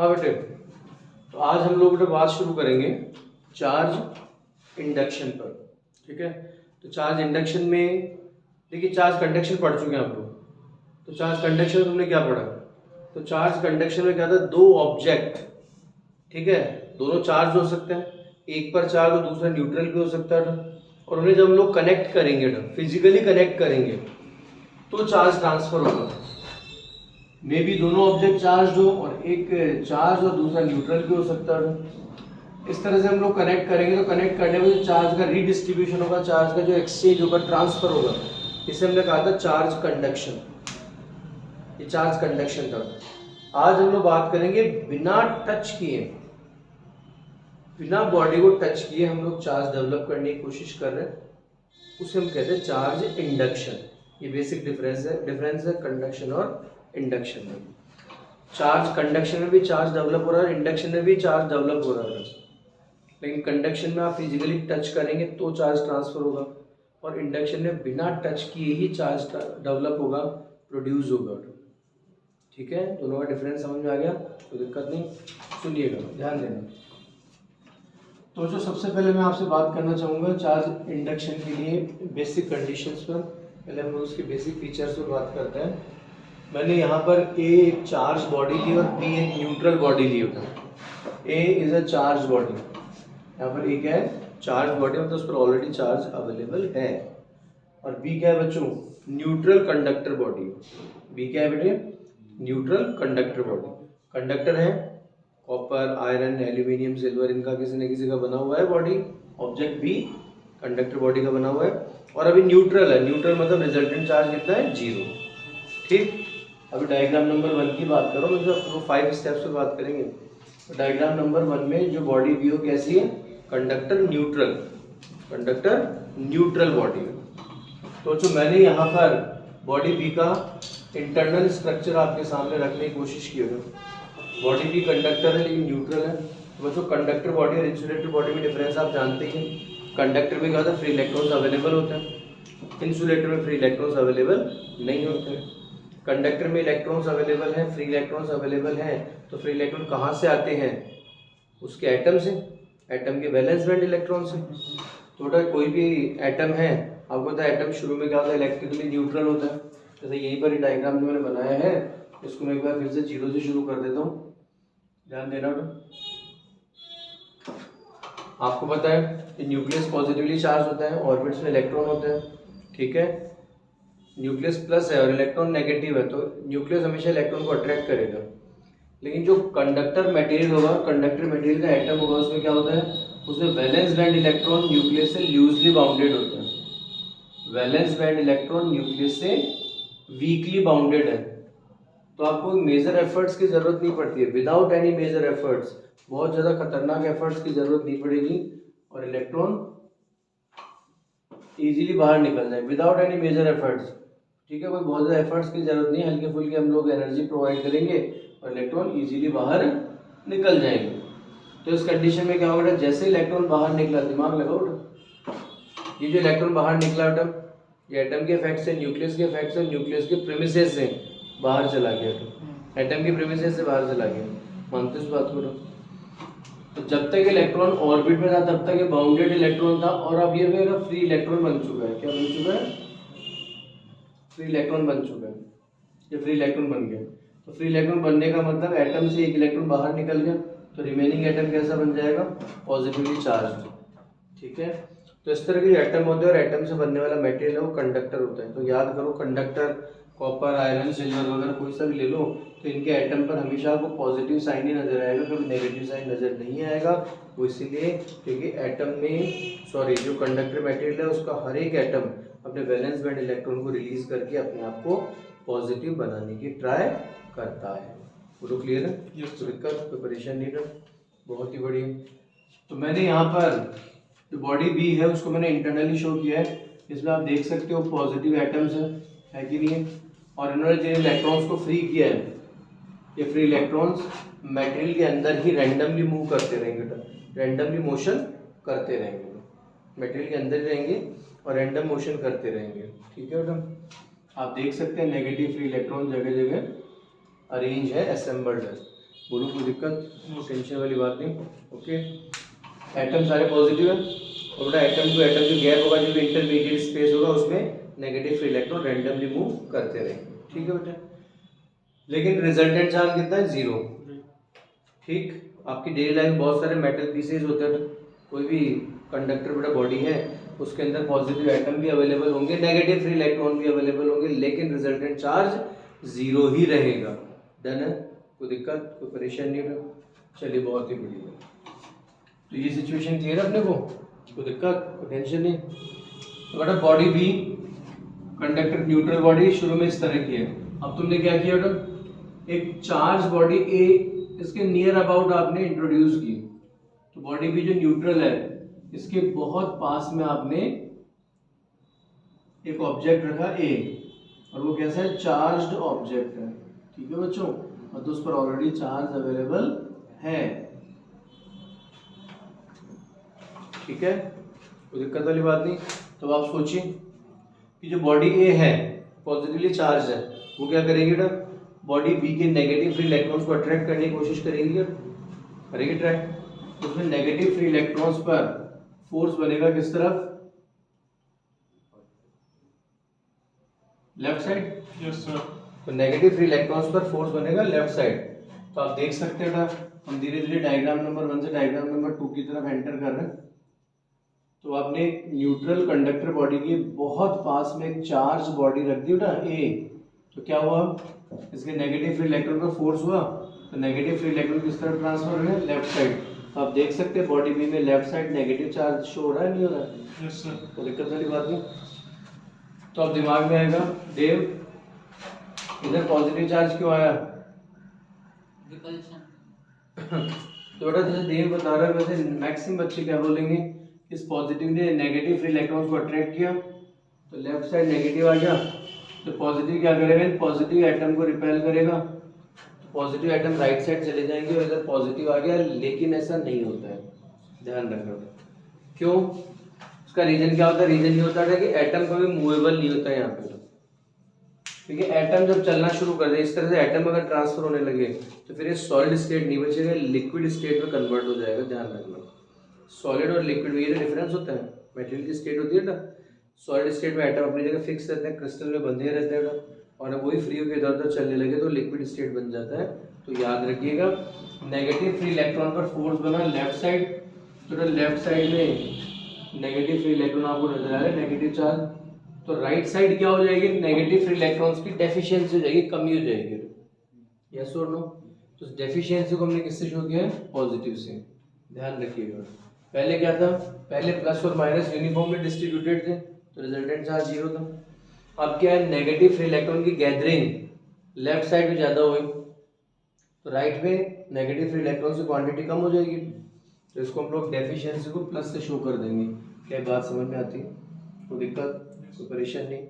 हाँ बेटे, तो आज हम लोग बेटे बात शुरू करेंगे चार्ज इंडक्शन पर। ठीक है, तो चार्ज इंडक्शन में देखिए, चार्ज कंडक्शन पढ़ चुके हैं आप लोग। तो चार्ज कंडक्शन में तुमने क्या पढ़ा? तो चार्ज कंडक्शन में क्या था, दो ऑब्जेक्ट, ठीक है, दोनों चार्ज हो सकते हैं, एक पर चार्ज और दूसरा न्यूट्रल भी हो सकता है, और उन्हें जब हम लोग कनेक्ट करेंगे, फिजिकली कनेक्ट करेंगे तो चार्ज ट्रांसफर होगा। मे भी दोनों ऑब्जेक्ट चार्ज हो और एक चार्ज और दूसरा न्यूट्रल भी हो सकता है। इस तरह से हम लोग कनेक्ट करेंगे तो कनेक्ट करने में जो चार्ज का रीडिस्ट्रीब्यूशन होगा, चार्ज का जो एक्सचेंज होगा, ट्रांसफर होगा, इसे हमने कहा था चार्ज कंडक्शन। ये चार्ज कंडक्शन था। आज हम लोग बात करेंगे बिना टच किए, बिना बॉडी को टच किए हम लोग चार्ज डेवलप करने की कोशिश कर रहे हैं, उसे हम कहते हैं चार्ज इंडक्शन। ये बेसिक डिफरेंस है कंडक्शन और इंडक्शन में। चार्ज कंडक्शन में भी चार्ज डेवलप हो रहा है, इंडक्शन में भी चार्ज डेवलप हो रहा है, लेकिन कंडक्शन में आप फिजिकली टच करेंगे तो चार्ज ट्रांसफर होगा, और इंडक्शन में बिना टच किए ही चार्ज डेवलप होगा, प्रोड्यूस होगा। ठीक है, दोनों का डिफरेंस समझ में आ गया? कोई दिक्कत नहीं, सुनिएगा, ध्यान देना। तो जो सबसे पहले मैं आपसे बात करना चाहूँगा चार्ज इंडक्शन के लिए बेसिक कंडीशंस पर। पहले हम लोग उसके बेसिक फीचर्स पर बात करते हैं। मैंने यहाँ पर ए एक चार्ज बॉडी ली और बी एक न्यूट्रल बॉडी ली होता है। ए इज अ चार्ज बॉडी, यहाँ पर ए क्या है, चार्ज बॉडी, मतलब उस पर ऑलरेडी चार्ज अवेलेबल है। और बी क्या है बच्चों, न्यूट्रल कंडक्टर बॉडी। बी क्या है बेटे, न्यूट्रल कंडक्टर बॉडी। कंडक्टर है कॉपर, आयरन, एल्यूमिनियम, सिल्वर, इनका किसी न किसी का बना हुआ है बॉडी। ऑब्जेक्ट भी कंडक्टर बॉडी का बना हुआ है, और अभी न्यूट्रल है। न्यूट्रल मतलब रिजल्टेंट चार्ज कितना है, 0। ठीक, अभी डायग्राम नंबर 1 की बात करो, मतलब 5 स्टेप्स पे बात करेंगे। तो डायग्राम नंबर 1 में जो बॉडी बी हो कैसी है, conductor neutral, conductor neutral body है। तो जो मैंने यहाँ पर बॉडी बी का इंटरनल स्ट्रक्चर आपके सामने रखने की कोशिश की है। बॉडी बी कंडक्टर है लेकिन न्यूट्रल है। तो बच्चों कंडक्टर बॉडी और इंसुलेटर बॉडी में डिफरेंस आप जानते ही हैं। कंडक्टर में क्या होता है, फ्री इलेक्ट्रॉन्स अवेलेबल होते हैं, इंसुलेटर में फ्री इलेक्ट्रॉन्स अवेलेबल नहीं होते हैं। कंडक्टर में इलेक्ट्रॉन्स अवेलेबल हैं, फ्री इलेक्ट्रॉन्स अवेलेबल हैं, तो फ्री इलेक्ट्रॉन कहाँ से आते हैं, उसके एटम से, एटम के वैलेंस बैंड इलेक्ट्रॉन से। तो बेटा कोई भी एटम है, आपको पता है एटम शुरू में क्या होता है, इलेक्ट्रिकली न्यूट्रल होता है। जैसे यहीं पर डायग्राम जो मैंने बनाया है, इसको मैं एक बार फिर से 0 से शुरू कर देता हूँ, ध्यान देना बेटा। आपको पता है कि न्यूक्लियस पॉजिटिवली चार्ज होता है, ऑर्बिट्स में इलेक्ट्रॉन होते हैं, ठीक है। न्यूक्लियस प्लस है और इलेक्ट्रॉन नेगेटिव है, तो न्यूक्लियस हमेशा इलेक्ट्रॉन को अट्रैक्ट करेगा। लेकिन जो कंडक्टर मटेरियल होगा, कंडक्टर मटेरियल का एटम होगा, उसमें क्या होता है, उसमें वैलेंस बैंड इलेक्ट्रॉन न्यूक्लियस से लूजली बाउंडेड होता है। वैलेंस बैंड इलेक्ट्रॉन न्यूक्लियस से वीकली बाउंडेड है। तो आपको मेजर एफर्ट्स की जरूरत नहीं पड़ती है, विदाउट एनी मेजर एफर्ट्स, बहुत ज़्यादा खतरनाक एफर्ट्स की जरूरत नहीं पड़ेगी, और इलेक्ट्रॉन इजीली बाहर निकल जाए विदाउट एनी मेजर एफर्ट्स। ठीक है, कोई बहुत ज़्यादा एफर्ट्स की जरूरत नहीं, हल्के फुल्के हम लोग एनर्जी प्रोवाइड करेंगे और इलेक्ट्रॉन इजीली बाहर निकल जाएंगे। तो इस कंडीशन में क्या होगा, जैसे इलेक्ट्रॉन बाहर निकला, दिमाग लगाओ, ये जो इलेक्ट्रॉन बाहर निकला एटम, ये एटम के इफेक्ट से, न्यूक्लियस के इफेक्ट से, न्यूक्लियस के प्रीमिसेस से बाहर चला गया, तो एटम के प्रीमिसेस से बाहर चला गया, मानते इस बात को? तो जब तक इलेक्ट्रॉन ऑर्बिट में था तब तक ये बाउंडेड इलेक्ट्रॉन था, और अब ये मेरा फ्री इलेक्ट्रॉन बन चुका है। क्या बन चुका है, फ्री इलेक्ट्रॉन बन चुका है, ये फ्री इलेक्ट्रॉन बन गया। तो फ्री इलेक्ट्रॉन बनने का मतलब एटम से एक इलेक्ट्रॉन बाहर निकल गया, तो रिमेनिंग एटम कैसा बन जाएगा, पॉजिटिवली चार्ज। ठीक है, तो इस तरह के एटम होते हैं, और एटम से बनने वाला मटेरियल है वो कंडक्टर होता है। तो याद करो, कंडक्टर कॉपर, आयरन, सिल्वर वगैरह कोई सा भी ले लो, तो इनके एटम पर हमेशा आपको पॉजिटिव साइन ही नजर आएगा, कभी नेगेटिव साइन नजर नहीं आएगा। वो इसीलिए क्योंकि एटम में, सॉरी, जो कंडक्टर मटेरियल है उसका हर एक एटम अपने वैलेंस बैंड इलेक्ट्रॉन को रिलीज करके अपने आप को पॉजिटिव बनाने की ट्राई करता है। पूरा क्लियर है? कोई दिक्कत, कोई परेशानी नहीं है, बहुत ही बढ़िया। तो मैंने यहाँ पर जो बॉडी बी है उसको मैंने इंटरनली शो किया है। इसमें आप देख सकते हो पॉजिटिव एटम्स है कि नहीं है, और इन्होंने जिन इलेक्ट्रॉन्स को फ्री किया है, ये फ्री इलेक्ट्रॉन्स मटेरियल के अंदर ही रैंडमली मूव करते रहेंगे, रैंडमली मोशन करते रहेंगे, मटेरियल के अंदर रहेंगे और रैंडम मोशन करते रहेंगे। ठीक है बेटा, आप देख सकते हैं नेगेटिव फ्री इलेक्ट्रॉन जगह जगह अरेंज है, असेंबल्ड है। बोलो कोई दिक्कत, टेंशन वाली बात नहीं। ओके, एटम सारे पॉजिटिव है और बेटा एटम टू एटम जो गैप होगा, जो भी इंटरमीडिएट स्पेस होगा उसमें negative free electron randomly move करते रहेंगे। ठीक है बेटा, लेकिन रिजल्टेंट चार्ज कितना है? 0। ठीक, आपकी डेली लाइफ में बहुत सारे मेटल पीसेज होते हैं, कोई भी कंडक्टर बेटा बॉडी है उसके अंदर पॉजिटिव एटम भी अवेलेबल होंगे, नेगेटिव फ्री इलेक्ट्रॉन भी अवेलेबल होंगे, लेकिन रिजल्टेंट चार्ज 0 ही रहेगा। डन है, कोई दिक्कत कोई परेशानी नहीं? चलिए बहुत ही बढ़िया, तो ये सिचुएशन क्लियर है अपने को, कोई दिक्कत कोई टेंशन नहीं। तो बेटा body be conductor neutral body शुरू में इस तरह की है। अब तुमने क्या किया बेटा, एक चार्ज बॉडी ए इसके नियर अबाउट आपने इंट्रोड्यूस की, तो बॉडी बी जो न्यूट्रल है इसके बहुत पास में आपने एक ऑब्जेक्ट रखा ए, और वो कैसा है? चार्ज्ड ऑब्जेक्ट है। ठीक है बच्चों, और तो उस पर ऑलरेडी चार्ज अवेलेबल है। ठीक है, कोई दिक्कत वाली बात नहीं। तो आप सोचिए कि जो बॉडी ए है पॉजिटिवली चार्ज है, वो क्या करेगी बेटा? बॉडी बी के नेगेटिव फ्री इलेक्ट्रॉन्स को अट्रैक्ट करने की कोशिश करेगी, क्या करेगी? अट्रैक्ट। उसमें नेगेटिव फ्री इलेक्ट्रॉन्स पर फोर्स बनेगा किस तरफ? Left side. Yes sir. तो नेगेटिव फ्री इलेक्ट्रॉन्स पर फोर्स बनेगा लेफ्ट साइड। तो आप देख सकते हैं हम धीरे धीरे डायग्राम नंबर 1 से डायग्राम नंबर 2 की तरफ एंटर कर रहे हैं। तो आपने न्यूट्रल कंडक्टर बॉडी के बहुत पास में एक चार्ज बॉडी रख दी ना ए, तो क्या हुआ? इसके नेगेटिव फ्री इलेक्ट्रॉन पर फोर्स हुआ, तो नेगेटिव फ्री इलेक्ट्रॉन किस तरफ ट्रांसफर हो रहे हैं? Left side. तो आप देख सकते हैं बॉडी बी में left side negative charge show हो रहा है, नहीं हो रहा है? Yes sir. तो दिक्कत वाली बात नहीं। तो अब दिमाग में आएगा, देव इधर पॉजिटिव चार्ज क्यों आया? तो बेटा जैसे देव बता रहा है वैसे मैक्सिमम बच्चे क्या बोलेंगे, इस पॉजिटिव ने नेगेटिव फ्री इलेक्ट्रॉन्स को अट्रैक्ट किया, तो लेफ्ट साइड नेगेटिव आ गया, तो पॉजिटिव क्या करेगा? पॉजिटिव एटम को रिपेल करेगा, तो पॉजिटिव एटम राइट साइड चले जाएंगे और इधर पॉजिटिव आ गया। लेकिन ऐसा नहीं होता है, ध्यान रखना। क्यों? उसका रीजन क्या होता है? रीजन ये होता है कि एटम कभी मूवेबल नहीं होता है यहाँ पे। ठीक है, एटम जब चलना शुरू कर दे, इस तरह से एटम अगर ट्रांसफर होने लगे तो फिर ये सॉलिड स्टेट नहीं बचेगा, लिक्विड स्टेट में कन्वर्ट हो जाएगा। ध्यान रखना, सॉलिड और लिक्विड में ये डिफरेंस होता है। मटेरियल की स्टेट होती है ना, सॉलिड स्टेट में एटम अपनी जगह फिक्स रहते हैं, क्रिस्टल में बंधे रहते हैं, और अब वही फ्री होकर इधर उधर चलने लगे तो लिक्विड स्टेट बन जाता है। तो याद रखिएगा, नेगेटिव फ्री इलेक्ट्रॉन पर फोर्स बना लेफ्ट साइड, तो लेफ्ट साइड में नेगेटिव फ्री इलेक्ट्रॉन आपको नजर आ रहा है, नेगेटिव चार्ज। तो राइट साइड क्या हो जाएगी? नेगेटिव फ्री इलेक्ट्रॉन्स की डेफिशिएंसी हो जाएगी, कमी हो जाएगी। यस और नो? तो डेफिशिएंसी को हमने किससे शो किया है? पॉजिटिव से। ध्यान रखिएगा, पहले क्या था? पहले प्लस और माइनस यूनिफॉर्मली डिस्ट्रीब्यूटेड थे, तो रिजल्टेंट चार्ज 0 था। अब क्या है? नेगेटिव फ्री इलेक्ट्रॉन की गैदरिंग लेफ्ट साइड में ज़्यादा हुई, तो राइट में नेगेटिव फ्री इलेक्ट्रॉन की क्वांटिटी कम हो जाएगी, तो इसको हम लोग डेफिशिएंसी को प्लस से शो कर देंगे। क्या बात समझ में आती है? कोई दिक्कत कोई परेशानी नहीं।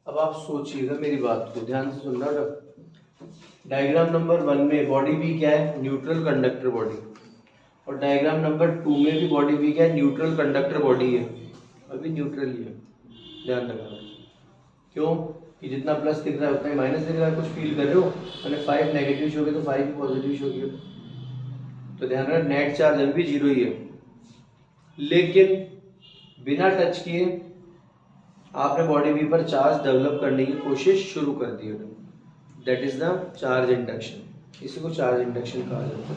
अब आप सोचिएगा मेरी बात को ध्यान से सुनना। डायग्राम नंबर 1 में बॉडी बी क्या है? न्यूट्रल कंडक्टर बॉडी, और डायग्राम नंबर 2 में भी बॉडी बी क्या है? न्यूट्रल कंडक्टर बॉडी है, अभी न्यूट्रल ही है। ध्यान रखना, क्यों कि जितना प्लस दिख रहा है उतना ही माइनस दिख रहा है। कुछ फील कर रहे हो, मैंने 5 नेगेटिव शो किया तो 5 पॉजिटिव शो किया, तो ध्यान रखना नेट चार्ज अभी भी 0 ही है। लेकिन बिना टच किए आपने बॉडी बी पर चार्ज डेवलप करने की कोशिश शुरू कर दी है, that is the charge induction. इसी को चार्ज इंडक्शन कहा जाता है।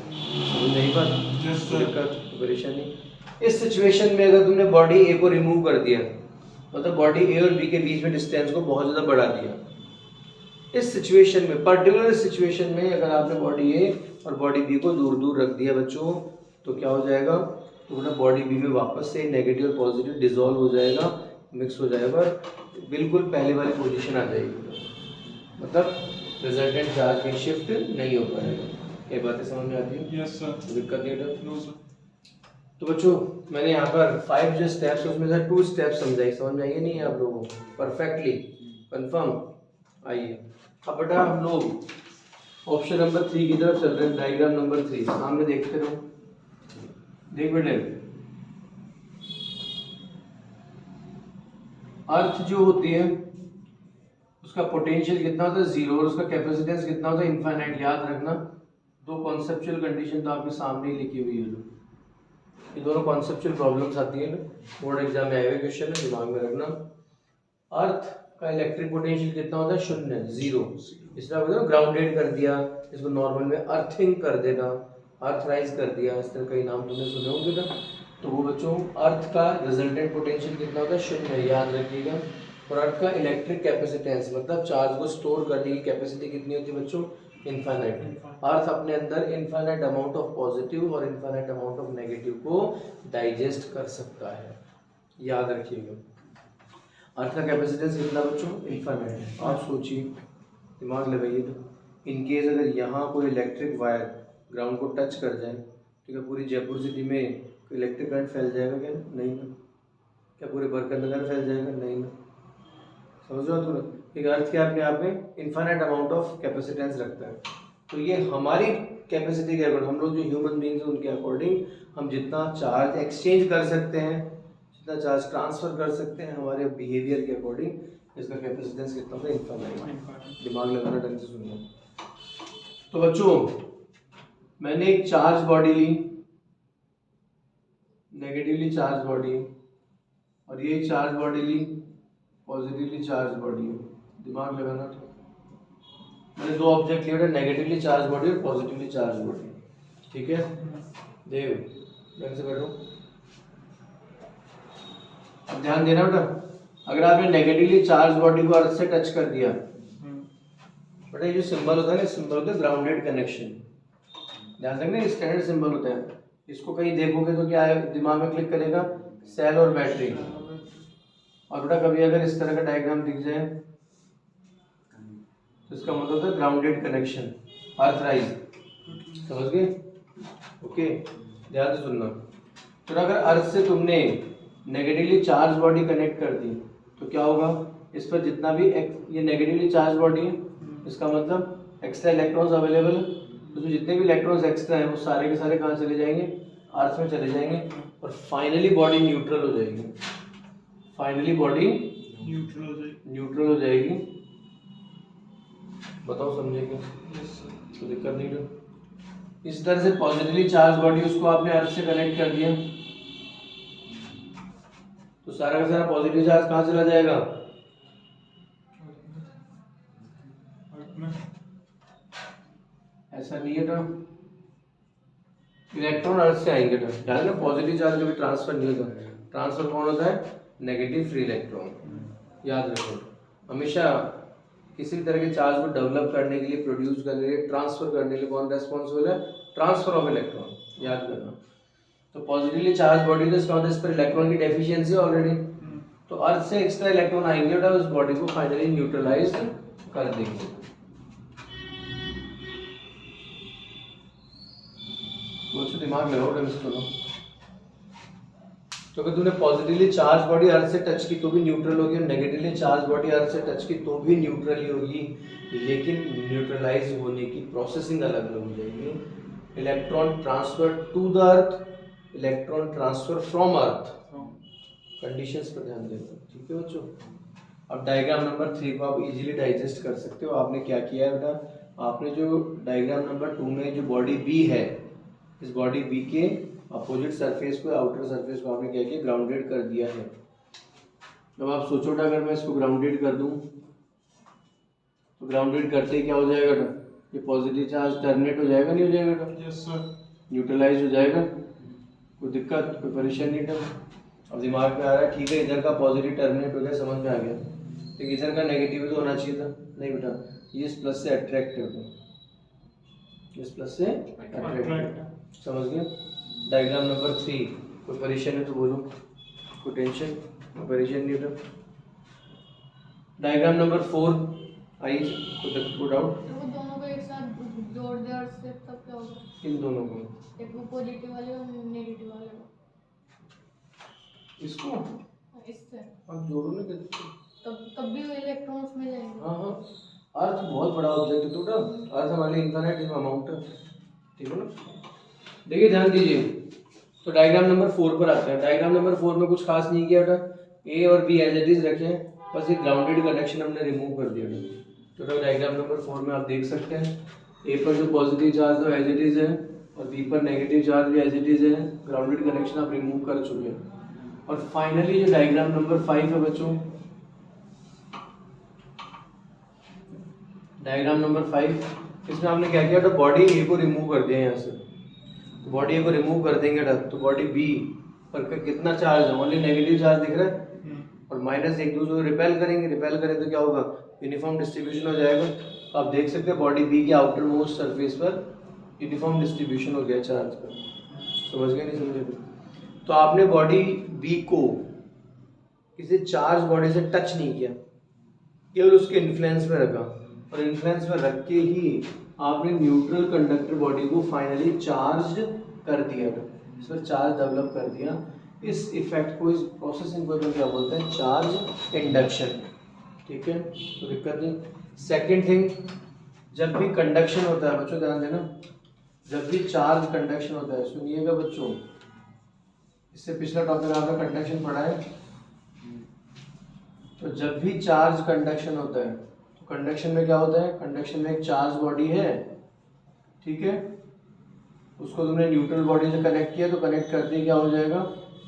समझ नहीं बात? परेशानी इस सिचुएशन में अगर तुमने बॉडी ए को रिमूव कर दिया, मतलब बॉडी ए और बी के बीच में डिस्टेंस को बहुत ज़्यादा बढ़ा दिया, इस सिचुएशन में पर्टिकुलर सिचुएशन में अगर आपने बॉडी ए और बॉडी बी को दूर दूर रख दिया बच्चों, तो क्या हो जाएगा? तो ना बॉडी बी में वापस से नेगेटिव और पॉजिटिव डिसॉल्व हो जाएगा, मिक्स हो जाएगा और बिल्कुल पहले वाली पोजीशन आ जाएगी, मतलब रिजल्टेंट चार्ज में शिफ्ट नहीं हो पाएगा। ये बातें समझ में आती है? Yes sir. दिक्कत नहीं है? No sir. तो बच्चों मैंने यहाँ पर 5 जो स्टेप्स उसमें से 2 स्टेप्स समझाई, समझ में आइए नहीं है आप लोगों को? Perfectly confirm? आइए अब बेटा हम लोग ऑप्शन नंबर 3 की तरफ चल रहे हैं। डायग्राम नंबर 3 सामने देखते रहो, देख बेटे। अर्थ जो होती है उसका पोटेंशियल कितना होता है? 0, और उसका कैपेसिटेंस कितना होता है? इनफाइनाइट। याद रखना, दो कॉन्सेप्चुअल कंडीशन तो आपके सामने ही लिखी हुई है, ये दोनों कॉन्सेप्चुअल प्रॉब्लम्स आती है ना, बोर्ड एग्जाम में आए हुए क्वेश्चन है, दिमाग में रखना। अर्थ का इलेक्ट्रिक पोटेंशियल कितना होता है? शून्य, जीरो। इसलिए आपको ग्राउंडेड कर दिया, इसको नॉर्मल में अर्थिंग कर देना, अर्थराइज कर दिया, इस तरह कई नाम तुमने सुने होंगे ना। तो वो बच्चों अर्थ का रिजल्टेंट पोटेंशियल कितना होता है? शून्य, याद रखिएगा। और अर्थ का इलेक्ट्रिक कैपेसिटेंस मतलब चार्ज को स्टोर करने की कैपेसिटी कितनी होती है बच्चों? इनफाइनाइट। अर्थ अपने अंदर इनफाइनाइट अमाउंट ऑफ पॉजिटिव और इनफाइनाइट अमाउंट ऑफ नेगेटिव को डाइजेस्ट कर सकता है, याद रखिएगा। अर्थ का कैपेसिटेंस कितना बच्चों? इनफाइनाइट। आप सोचिए, दिमाग लगाइए, तो इनकेस अगर यहाँ कोई इलेक्ट्रिक वायर ग्राउंड को टच कर जाए, ठीक है, पूरी जयपुर सिटी में इलेक्ट्रिक करंट फैल जाएगा क्या? नहीं ना। क्या पूरे बरकंदर फैल जाएगा? नहीं ना। समझ रहे हो तुम? एक अर्थ के अपने आप में इनफाइनाइट अमाउंट ऑफ कैपेसिटेंस रखता है। तो ये हमारी कैपेसिटी के अकॉर्डिंग, हम लोग जो ह्यूमन बींग्स हैं उनके अकॉर्डिंग हम जितना चार्ज एक्सचेंज कर सकते हैं, जितना चार्ज ट्रांसफर कर सकते हैं, हमारे बिहेवियर के अकॉर्डिंग इसका कैपेसिटेंस कितना होता है? इनफाइनाइट। दिमाग लगाना, ढंग से सुनना। तो बच्चों मैंने एक चार्ज बॉडी ली, नेगेटिवली चार्ज बॉडी, और ये चार्ज बॉडी ली, पॉजिटिवली चार्ज बॉडी है। दिमाग लगाना। तो मैंने दो ऑब्जेक्ट लिए, नेगेटिवली चार्ज बॉडी और पॉजिटिवली चार्ज बॉडी, ठीक है। देव ढंग से बैठो, अब ध्यान देना बेटा। अगर आपने नेगेटिवली चार्ज बॉडी को अर्थ से टच कर दिया, बेटा ये जो सिंबल होता है ना, सिंबल होता है ग्राउंडेड कनेक्शन। ध्यान रखना, स्टैंडर्ड सिंबल होता है। इसको कहीं देखोगे तो क्या है, दिमाग में क्लिक करेगा? सेल और बैटरी। और बेटा कभी अगर इस तरह का डायग्राम दिख जाए तो इसका मतलब होता है ग्राउंडेड कनेक्शन, अर्थराइज। समझ गए? ओके, ध्यान से सुनना। तो अगर अर्थ से तुमने नेगेटिवली चार्ज बॉडी कनेक्ट कर दी तो क्या होगा? इस पर जितना भी ये नेगेटिवली चार्ज बॉडी है, इसका मतलब एक्स्ट्रा इलेक्ट्रॉन्स अवेलेबल है। तो जितने भी इलेक्ट्रॉन्स एक्स्ट्रा हैं वो सारे के सारे कहाँ चले जाएंगे? अर्थ में चले जाएंगे, और फाइनली बॉडी न्यूट्रल हो जाएगी। फाइनली बॉडी न्यूट्रल हो जाएगी। बताओ, समझेंगे? तो दिक्कत नहीं है। इस तरह से पॉजिटिवली चार्ज बॉडी, उसको आपने अर्थ से कनेक्ट कर दिया तो सारा का सारा पॉजिटिव चार्ज कहाँ चला जाएगा? ऐसा नहीं है ना, इलेक्ट्रॉन अर्थ से आएंगे ना। ध्यान ना, पॉजिटिव चार्ज कभी ट्रांसफर नहीं होता। ट्रांसफर कौन होता है? Negative free electron. याद रखो, हमेशा किसी भी तरह के चार्ज को डेवलप करने के लिए, प्रोड्यूस करने के लिए, ट्रांसफर करने के लिए कौन रेस्पॉन्सिबल है? Transfer of electron. याद करना। तो पॉजिटिवली चार्ज बॉडी, तो इसका मतलब इस पर इलेक्ट्रॉन की डेफिशिएंसी ऑलरेडी, तो अर्थ से एक्स्ट्रा इलेक्ट्रॉन आएंगे और उस बॉडी को फाइनली न्यूट्रलाइज कर देंगे। तो दिमाग लगाओ, ढंग से सुनो। तो अगर तूने पॉजिटिवली चार्ज बॉडी अर्थ से टच की तो भी न्यूट्रल होगी, और नेगेटिवली चार्ज बॉडी अर्थ से टच की तो भी न्यूट्रल ही होगी, लेकिन न्यूट्रलाइज होने की प्रोसेसिंग अलग अलग हो जाएगी। Electron transfer to the earth, electron transfer from earth. Conditions पर ध्यान देना, ठीक है बच्चों। अब डायग्राम नंबर 3 को आप इजीली डाइजेस्ट कर सकते हो। आपने क्या किया है बेटा, आपने जो डायग्राम नंबर 2 में जो बॉडी बी है, इस बॉडी बी के अपोजिट सरफेस को, आउटर सरफेस को आपने क्या किया? ग्राउंडेड कर दिया है। अब आप सोचो ना, अगर मैं इसको ग्राउंडेड कर दूं तो ग्राउंडेड करते क्या हो जाएगा ना? ये पॉजिटिव चार्ज टर्मिनेट हो जाएगा, नहीं हो जाएगा? Yes sir. न्यूट्रलाइज हो जाएगा। कोई दिक्कत, कोई परेशानी नहीं? अब दिमाग में आ रहा है, ठीक है, इधर का पॉजिटिव टर्मिनेट हो गया, समझ में आ गया, लेकिन इधर का नेगेटिव तो होना चाहिए था। नहीं बेटा, ये इस प्लस से अट्रैक्ट है, इस प्लस से अट्रैक्ट। समझ गए? डायग्राम नंबर 3, कोई परेशानी तो बोलो, कोई टेंशन, कोई परेशानी नहीं होता। डायग्राम नंबर 4 आई, कोई डाउट? वो दोनों को एक साथ जोड़ दे और से तब क्या होगा? इन दोनों को, एक वो पॉजिटिव वाले और नेगेटिव वाले को, इसको इससे आप जोड़ो ना, तब भी वो इलेक्ट्रॉन्स में जाएंगे। हाँ हाँ, अर्थ बहुत बड़ा ऑब्जेक्ट है, तो बेटा अर्थ हमारे लिए इनफाइनाइट अमाउंट है, ठीक है ना। देखिए ध्यान दीजिए, तो डायग्राम नंबर 4 पर आते हैं। डायग्राम नंबर 4 में कुछ खास नहीं किया बेटा, ए और बी एज इट इज रखे हैं, बस ये ग्राउंडेड कनेक्शन हमने रिमूव कर दिया। तो डायग्राम नंबर 4 में आप देख सकते हैं ए पर जो पॉजिटिव चार्ज था एज इट इज है और बी पर नेगेटिव चार्ज भी एज इट इज है। ग्राउंडेड कनेक्शन आप रिमूव कर चुके हैं। और फाइनली जो डायग्राम नंबर 5 है बच्चों, डायग्राम नंबर 5, इसमें आपने क्या किया था, बॉडी ए को रिमूव कर दिया यहाँ से। तो बॉडी ए को रिमूव कर देंगे तो बॉडी बी पर कितना चार्ज है, ओनली नेगेटिव चार्ज दिख रहा है और माइनस एक दूसरे को रिपेल करेंगे, रिपेल करें तो क्या होगा, यूनिफॉर्म डिस्ट्रीब्यूशन हो जाएगा। तो आप देख सकते हैं बॉडी बी के आउटर मोस्ट सरफेस पर यूनिफॉर्म डिस्ट्रीब्यूशन हो गया चार्ज का। समझ गए नहीं समझे? तो आपने बॉडी बी को किसी चार्ज बॉडी से टच नहीं किया, केवल उसके इन्फ्लुएंस में रखा और इन्फ्लुएंस में रख के ही आपने न्यूट्रल कंडक्टर बॉडी को फाइनली चार्ज कर दिया, इस पर चार्ज डेवलप कर दिया। इस इफेक्ट को, इस प्रोसेसिंग को क्या बोलते हैं, चार्ज इंडक्शन। ठीक है, तो दिक्कत नहीं। सेकेंड थिंग, जब भी कंडक्शन होता है बच्चों ध्यान देना, जब भी चार्ज कंडक्शन होता है, सुनिएगा बच्चों, इससे पिछला टॉपिक आपने कंडक्शन पढ़ा है। तो जब भी चार्ज कंडक्शन होता है तो कंडक्शन में क्या होता है, कंडक्शन में एक चार्ज बॉडी है, ठीक है, उसको तुमने न्यूट्रल बॉडी से कनेक्ट किया तो कनेक्ट करते क्या हो जाएगा,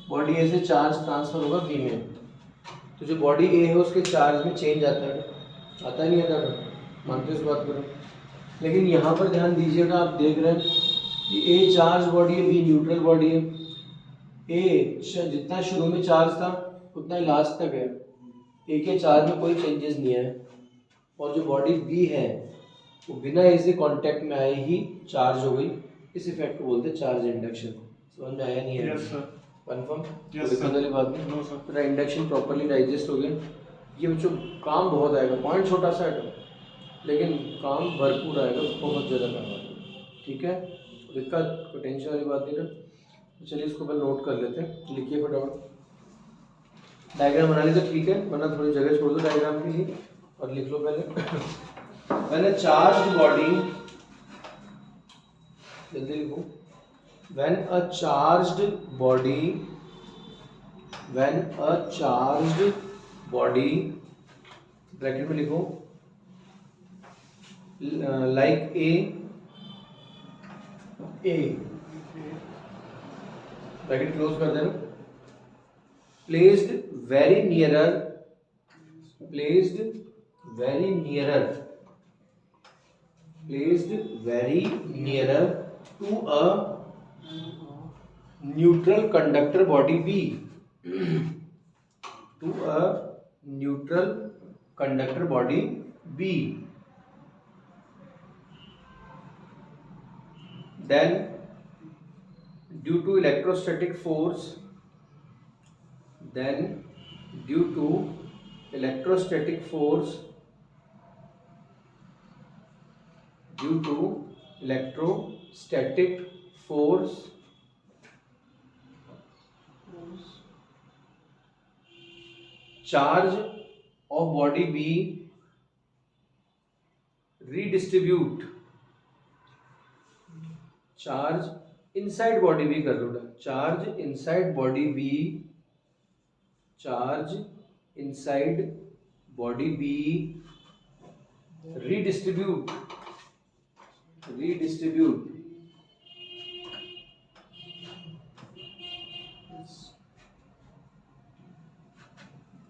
बॉडी ए से चार्ज ट्रांसफर होगा बी में। तो जो बॉडी ए है उसके चार्ज में चेंज आता नहीं आता, मानते इस बात पर। लेकिन यहाँ पर ध्यान दीजिएगा, आप देख रहे हैं कि ए चार्ज बॉडी है, बी न्यूट्रल बॉडी है। ए जितना शुरू में चार्ज था उतना ही लास्ट तक है, ए के चार्ज में कोई चेंजेस नहीं है। और जो बॉडी बी है वो बिना ए से कॉन्टैक्ट में आए ही चार्ज हो गई। इस इफेक्ट को बोलते हैं चार्ज इंडक्शन। समझ में आया नहीं है? Yes sir. कन्फर्म? Yes, दिक्कत वाली बात नहीं। No sir. तेरा इंडक्शन प्रॉपर्ली डाइजेस्ट हो गया। ये बच्चों काम बहुत आएगा, पॉइंट छोटा सा है लेकिन काम भरपूर आएगा, बहुत ज़्यादा काम आएगा। ठीक है, दिक्कत कोई टेंशन वाली बात नहीं है। तो चलिए इसको पहले नोट कर लेते हैं, लिखिए फटाफट। डायग्राम बना ली तो ठीक है, वरना थोड़ी जगह छोड़ दो डायग्राम के लिए और लिख लो पहले। मैंने चार्ज बॉडी, जल्दी लिखो। when a charged body bracket में लिखो like a ब्रैकेट क्लोज कर देना, placed very nearer to a neutral conductor body B, to a neutral conductor body B, then due to electrostatic force, charge of body B redistribute, charge inside body B कर दो, charge inside body B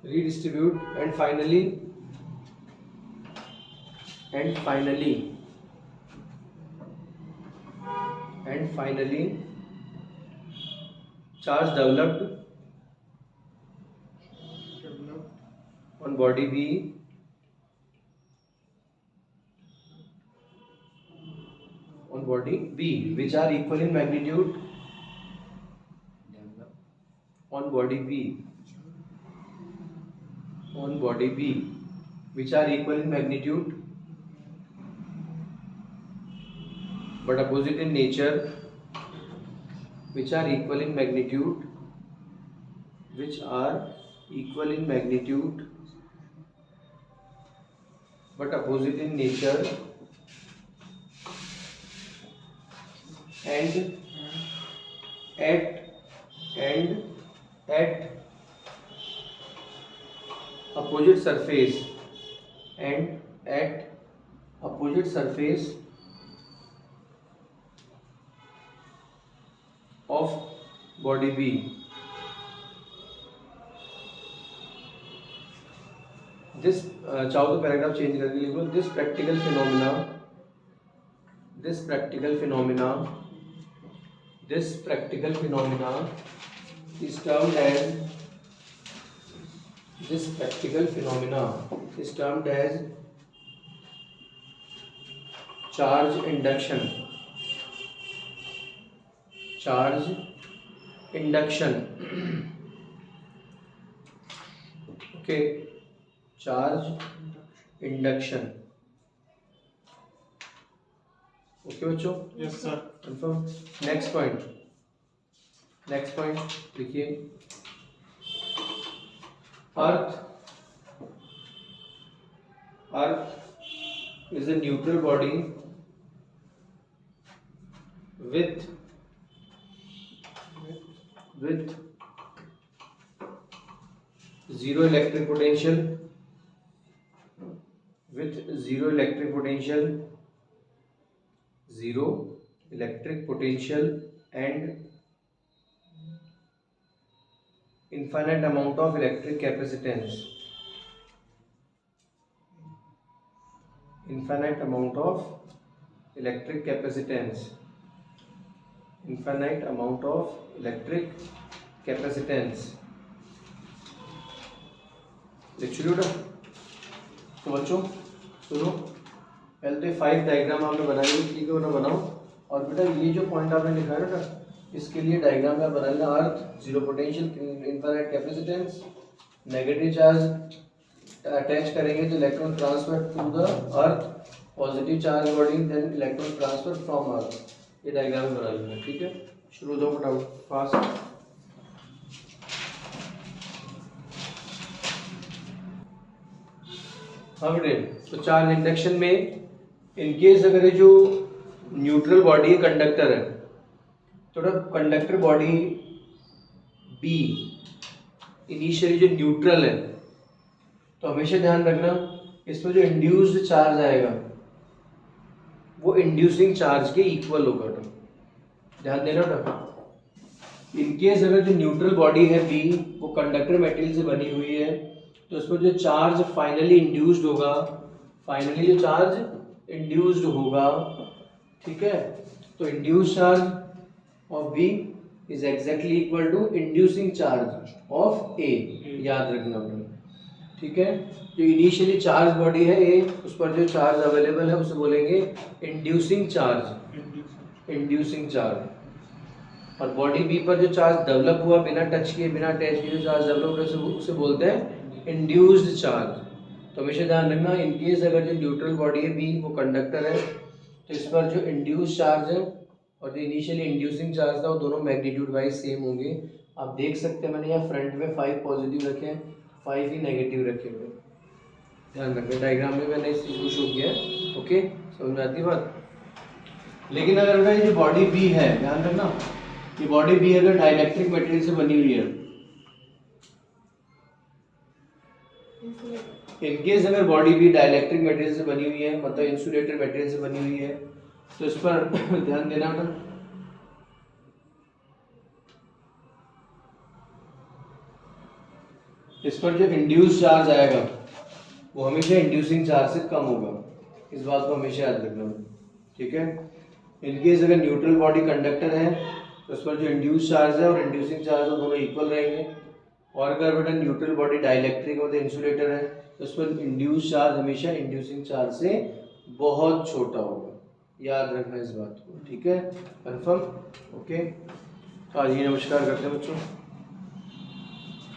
redistribute and finally charge developed on body B which are equal in magnitude on body B which are equal in magnitude but opposite in nature, which are equal in magnitude but opposite in nature and at opposite surface of body B this, चाहो तो paragraph change करके लिखो, this practical phenomena is termed as charge induction. Okay, charge induction. Okay बच्चों? Yes sir. Confirm. Next point लिखिए, earth is a neutral body with zero electric potential and infinite amount of electric capacitance. Infinite amount of electric capacitance. लिख उठा। तो बच्चों सुनो, पहले तो 5 diagram आपने बनाई, ठीक है, उन्हें बनाओ। और बेटा ये जो पॉइंट आपने लिखा है ना, इसके लिए डायग्राम में बना लेना, earth zero potential, infinite capacitance, negative charge attach करेंगे तो electron transfer to the earth, positive charge body then electron transfer from earth. ये डायग्राम बना लेना, ठीक है। शुरू दो फटाफट फास्ट। हाँ बेटे, तो चार्ज इंडक्शन में इनकेस अगर ये जो न्यूट्रल बॉडी कंडक्टर है, तो कंडक्टर बॉडी बी इनिशियली जो न्यूट्रल है, तो हमेशा ध्यान रखना इसमें जो इंड्यूस्ड चार्ज आएगा वो इंड्यूसिंग चार्ज के इक्वल होगा। ध्यान देना ना, इनकेस अगर जो न्यूट्रल बॉडी है बी वो कंडक्टर मेटेरियल से बनी हुई है, तो उसमें जो चार्ज फाइनली इंड्यूस्ड होगा, ठीक है, तो induced charge of B is exactly equal to inducing charge of A. याद रखना, ठीक है। जो इनिशियली चार्ज बॉडी है ए, उस पर जो चार्ज अवेलेबल है उसे बोलेंगे इंड्यूसिंग चार्ज, और बॉडी बी पर जो चार्ज डेवलप हुआ बिना टच किए, बिना अटैच किए जो चार्ज डेवलप हुआ उसे बोलते हैं इंड्यूस्ड चार्ज। तो हमेशा ध्यान रखना, इनकेस अगर जो न्यूट्रल बॉडी है बी वो कंडक्टर है, तो इस पर जो इंड्यूस्ड चार्ज है और जो इनिशियली इंड्यूसिंग चार्ज था वो दोनों मैग्नीट्यूड वाइज सेम होंगे। आप देख सकते हैं मैंने यहाँ फ्रंट में 5 पॉजिटिव रखे हैं, 5 ही नेगेटिव रखे हुए। ध्यान रखना, डायग्राम में मैंने इस चीज़ को शो किया है। ओके, समझ में आती बात। लेकिन अगर ये जो बॉडी बी है, ध्यान रखना, ये बॉडी बी अगर डाइलेक्ट्रिक मटेरियल से बनी हुई है, इनकेस अगर बॉडी बी डाइलेक्ट्रिक मटेरियल से बनी हुई है, मतलब इंसुलेटर मटेरियल से बनी हुई है, तो इस पर ध्यान देना ना, इस पर जो इंड्यूस चार्ज आएगा वो हमेशा इंड्यूसिंग चार्ज से कम होगा। इस बात को हमेशा याद रखना, ठीक है। इनकेस अगर न्यूट्रल बॉडी कंडक्टर है तो उस पर जो इंड्यूस चार्ज है और इंड्यूसिंग चार्ज है दोनों इक्वल रहेंगे। और अगर बेटा न्यूट्रल बॉडी डाइलेक्ट्रिक मतलब इंसुलेटर है तो उस पर इंड्यूस चार्ज हमेशा इंड्यूसिंग चार्ज से बहुत छोटा होगा। याद रखना इस बात को, ठीक है, कंफर्म। ओके, आज ही नमस्कार करते हैं बच्चों।